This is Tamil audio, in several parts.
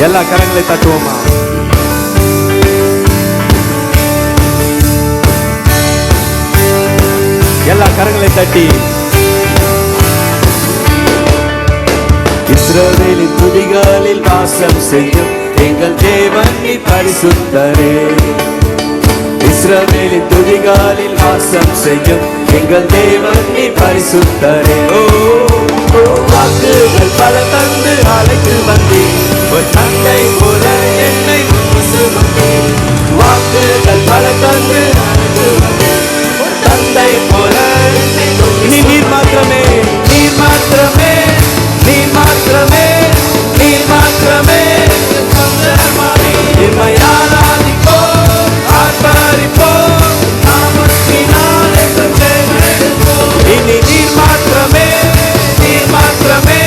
எல்லா கரங்களை தட்டுவோமா? எல்லா கரங்களை தட்டி இஸ்ரவேலின் துதிகளில் வாசம் செய்யும் எங்கள் தேவன் நீ பரிசுத்தரே. இஸ்ரவேலின் துதிகளில் வாசம் செய்யும் எங்கள் தேவன் நீ பரிசுத்தரே. வாக்குகள் பல தந்து அழைத்து வந்தே ஒரு தந்தை போல என்னை சுமந்தே. வாக்குகள் பல தந்து அழைத்து வந்தே ஒரு தந்தை போல. இனி நீர் மாத்திரமே, நீர் மாத்திரமே, நீர் மாத்திரமே, நீர் மாத்திரமே என்னை ஆராதிப்போம், ஆர்ப்பரிப்போம், நாமத்தினால் இனி நீர் மாத்திரமே, நீர் மாத்திரமே,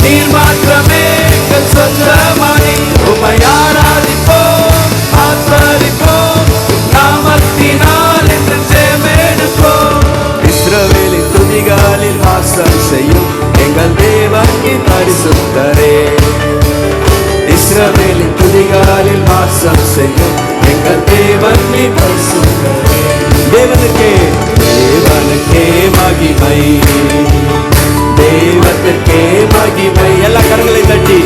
நீர் மாத்திரமே எங்கள் சொந்தமானி. உம்மை ஆராதிப்போம், ஆர்ப்பரிப்போம், நாமத்தினால் என்று ஜெயமெடுப்போம். இஸ்ரவேலின் துதிகளில் வாசம் செய்யும் எங்கள் தேவன் நீ பரிசுத்தரே. இஸ்ரவேலின் துதிகளில் வாசம் செய்யும் எங்கள் தேவன் நீ பரிசுத்தரே. தேவனுக்கே, தேவனுக்கே மகிமை, தேவனுக்கே மகிமை. எல்லா கரங்களை தட்டி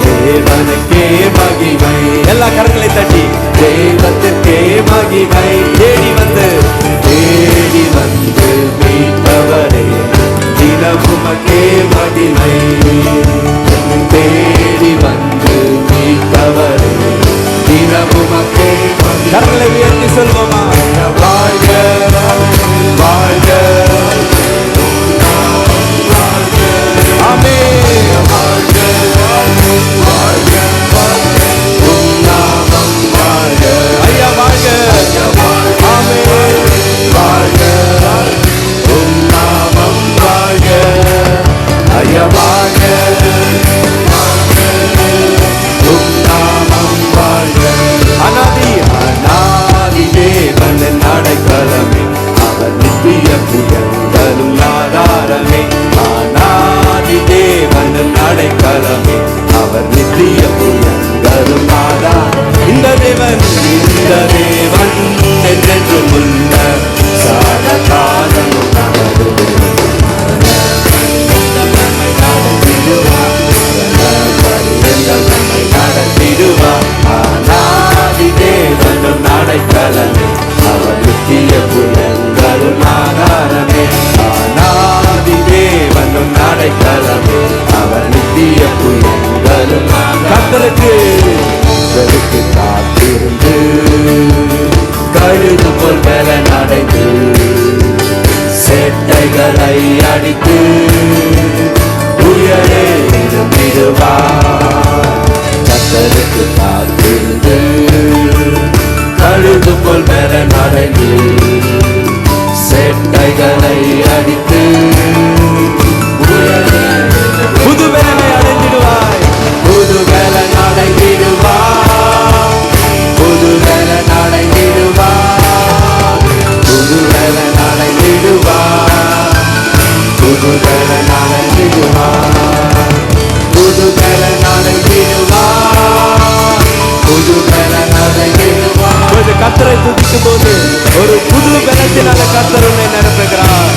தேவனுக்கே மகிமை. எல்லா கரங்களை தட்டி தேவனுக்கே மகிமை. தேடி வந்து, தேடி வந்து மீட்பவரே தினமுமக்கே மகிமை. தேடி வந்து மீட்பவரே தினமுமக்கே. கரங்களை உயர்த்தி சொல்வோமா? வாழ்க வாழ்க காத்திருந்து கழுது போல் மேல நடந்து சேட்டைகளை அடித்து உயரே இருந்திடுவார். கர்த்தருக்கு காத்திருந்து கழுது போல் மேல நடந்து சேட்டைகளை அடித்து புது வேலை அடைந்திடுவாய். புது வேலை அடைந்திடுவாய். புது வேலை அடைந்திடுவாய். புது வேலை அடைந்திடுவாய். புது வேலை அடைந்திடுவாய். புது வேலை அடைந்திடுவாய். புது வேலை அடைந்திடுவாய். கர்த்தரை துதிக்கும் போது ஒரு புது பலத்தினால கர்த்தர் உன்னை நிரப்புகிறார்.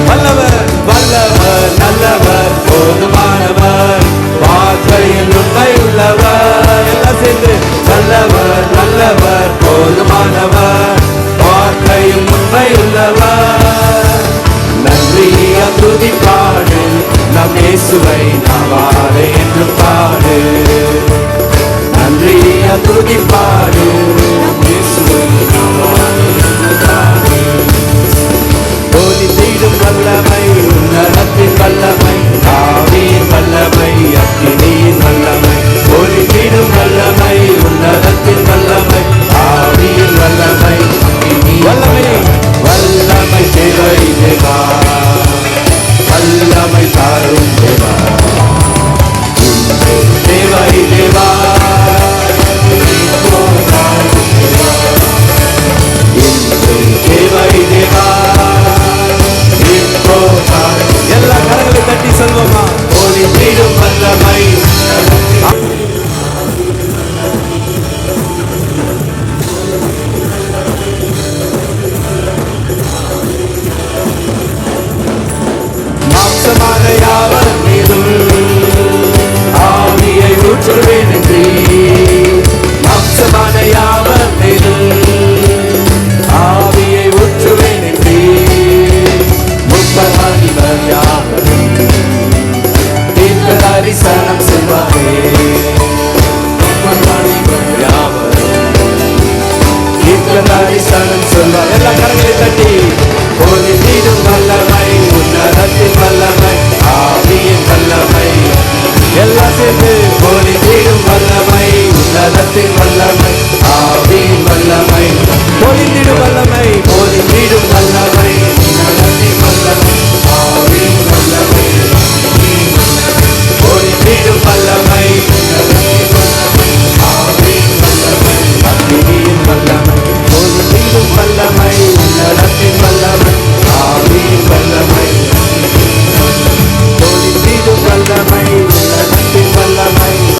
வல்லவர் வல்லவர் நல்லவர் போதுமானவர் வார்த்தையில் உண்மை உள்ளவர். எல்லாம் சேர்ந்து வல்லவர் நல்லவர் போதுமானவர் வார்த்தையும் உண்மை உள்ளவர். நன்றிய துதி பாடு நம் இயேசுவை நாவாரே என்று பாடு. நன்றிய துதி பாடு